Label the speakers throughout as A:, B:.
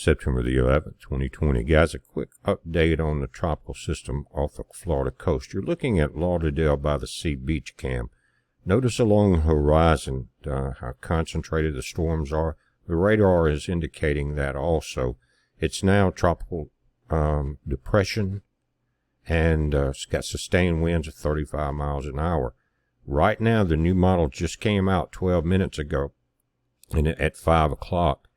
A: September the 11th, 2020. Guys, a quick update on the tropical system off the Florida coast. You're looking at Lauderdale by the Sea beach cam. Notice along the horizon how concentrated the storms are. The radar is indicating that also. It's now tropical depression, and it's got sustained winds of 35 miles an hour. Right now, the new model just came out 12 minutes ago and at 5 o'clock.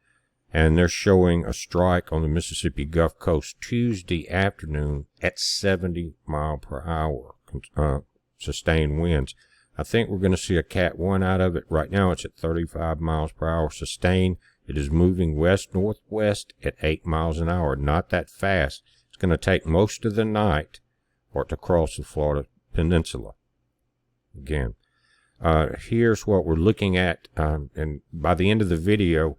A: And they're showing a strike on the Mississippi Gulf Coast Tuesday afternoon at 70 mile per hour sustained winds. I think we're going to see a Cat 1 out of it. Right now it's at 35 miles per hour sustained. It is moving west-northwest at 8 miles an hour. Not that fast. It's going to take most of the night for it to cross the Florida Peninsula. Again, here's what we're looking at, and by the end of the video,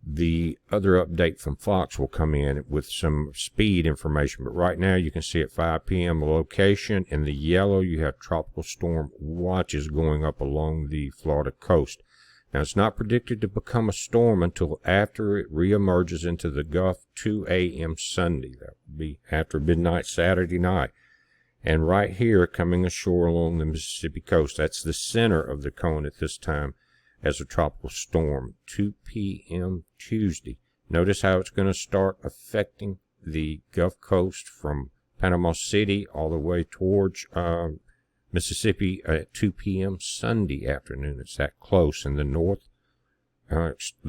A: the other update from Fox will come in with some speed information. But right now you can see at 5 p.m. the location. In the yellow you have tropical storm watches going up along the Florida coast. Now it's not predicted to become a storm until after it reemerges into the Gulf 2 a.m. Sunday. That would be after midnight Saturday night. And right here coming ashore along the Mississippi coast, that's the center of the cone at this time as a tropical storm, 2 p.m. Tuesday. Notice how it's going to start affecting the Gulf Coast from Panama City all the way towards Mississippi at 2 p.m. Sunday afternoon. It's that close in the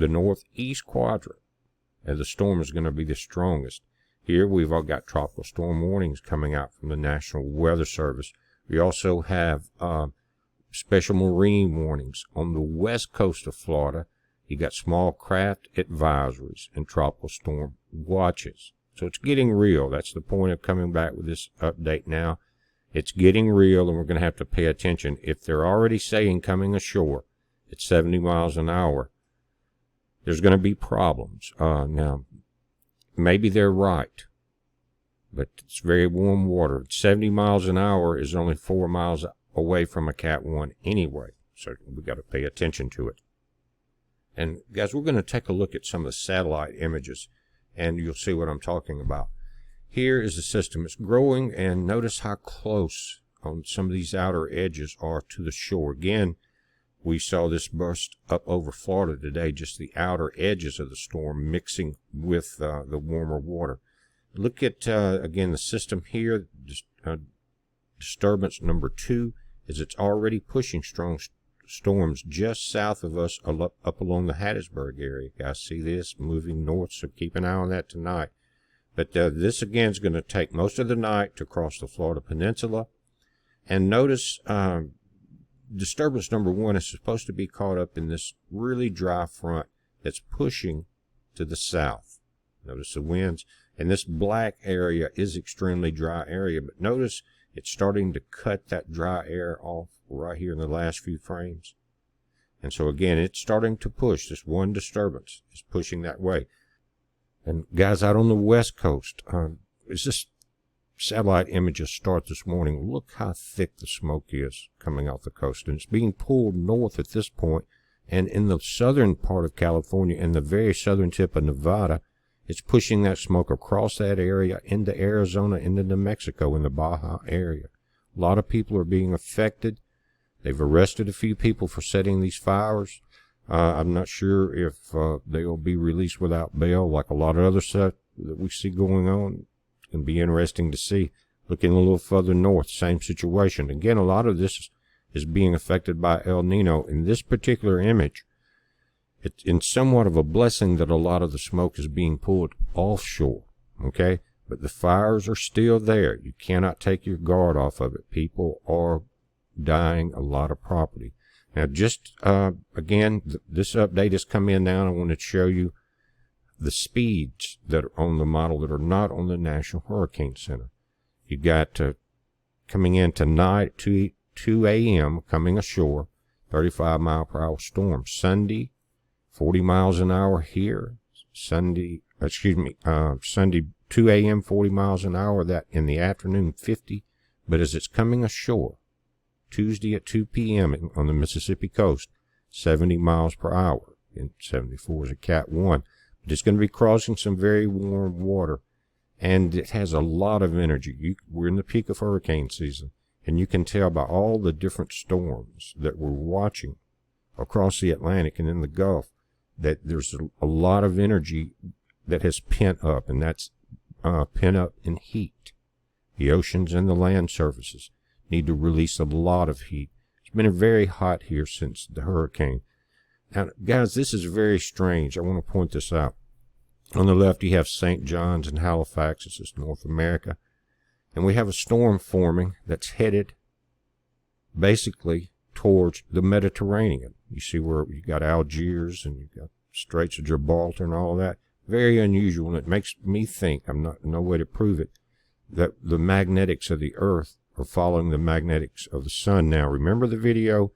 A: northeast quadrant, and the storm is going to be the strongest. Here we've all got tropical storm warnings coming out from the National Weather Service. We also have special marine warnings on the west coast of Florida. You got small craft advisories and tropical storm watches. So it's getting real. That's the point of coming back with this update now. It's getting real, and we're going to have to pay attention. If they're already saying coming ashore at 70 miles an hour, there's going to be problems. Now, maybe they're right, but it's very warm water. 70 miles an hour is only 4 miles away from a Cat 1 anyway, so we've got to pay attention to it. And guys, we're going to take a look at some of the satellite images, and you'll see what I'm talking about. Here is the system. It's growing, and notice how close on some of these outer edges are to the shore. Again, we saw this burst up over Florida today, just the outer edges of the storm mixing with the warmer water. Look at, again, the system here. Disturbance number 2 is it's already pushing strong storms just south of us up along the Hattiesburg area. Guys, see this moving north, so keep an eye on that tonight. But this again is going to take most of the night to cross the Florida Peninsula. And notice disturbance number 1 is supposed to be caught up in this really dry front that's pushing to the south. Notice the winds, and this black area is extremely dry area, but notice it's starting to cut that dry air off right here in the last few frames. And so again, it's starting to push. This one disturbance is pushing that way. And guys, out on the west coast, as this satellite images start this morning, look how thick the smoke is coming off the coast. And it's being pulled north at this point. And in the southern part of California and the very southern tip of Nevada, it's pushing that smoke across that area into Arizona, into New Mexico, in the Baja area. A lot of people are being affected. They've arrested a few people for setting these fires. I'm not sure if they'll be released without bail, like a lot of other stuff that we see going on. It's going to be interesting to see. Looking a little further north, same situation. Again, a lot of this is being affected by El Nino. In this particular image, it's in somewhat of a blessing that a lot of the smoke is being pulled offshore, okay? But the fires are still there. You cannot take your guard off of it. People are dying, a lot of property. Now, just, again, this update has come in now. I want to show you the speeds that are on the model that are not on the National Hurricane Center. You got coming in tonight, 2 a.m., coming ashore, 35 mile per hour storm. Sunday, 40 miles an hour here. Sunday, 2 a.m., 40 miles an hour. That in the afternoon, 50. But as it's coming ashore, Tuesday at 2 p.m. on the Mississippi coast, 70 miles per hour. And 74 is a Cat 1. It's going to be crossing some very warm water, and it has a lot of energy. We're in the peak of hurricane season, and you can tell by all the different storms that we're watching across the Atlantic and in the Gulf that there's a lot of energy that has pent up, and that's pent up in heat. The oceans and the land surfaces need to release a lot of heat. It's been very hot here since the hurricane. Now, guys, this is very strange. I want to point this out. On the left, you have St. John's and Halifax. This is North America. And we have a storm forming that's headed basically towards the Mediterranean. You see where you got Algiers and you've got Straits of Gibraltar and all that. Very unusual, and it makes me think, no way to prove it, that the magnetics of the Earth are following the magnetics of the sun. Now, remember the video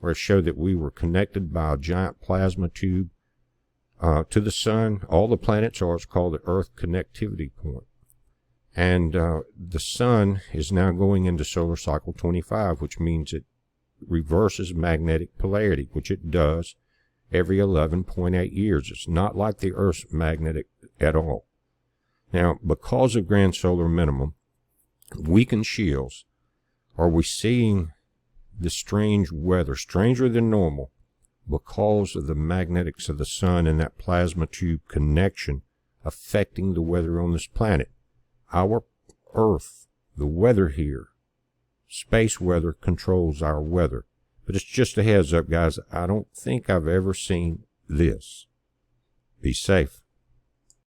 A: where it showed that we were connected by a giant plasma tube to the sun? All the planets are. It's called the Earth Connectivity Point. And the sun is now going into solar cycle 25, which means it reverses magnetic polarity, which it does every 11.8 years. It's not like the Earth's magnetic at all. Now, because of grand solar minimum, weakened shields, are we seeing the strange weather, stranger than normal, because of the magnetics of the sun and that plasma tube connection affecting the weather on this planet? Our Earth, the weather here, space weather controls our weather. But it's just a heads up, guys. I don't think I've ever seen this. Be safe.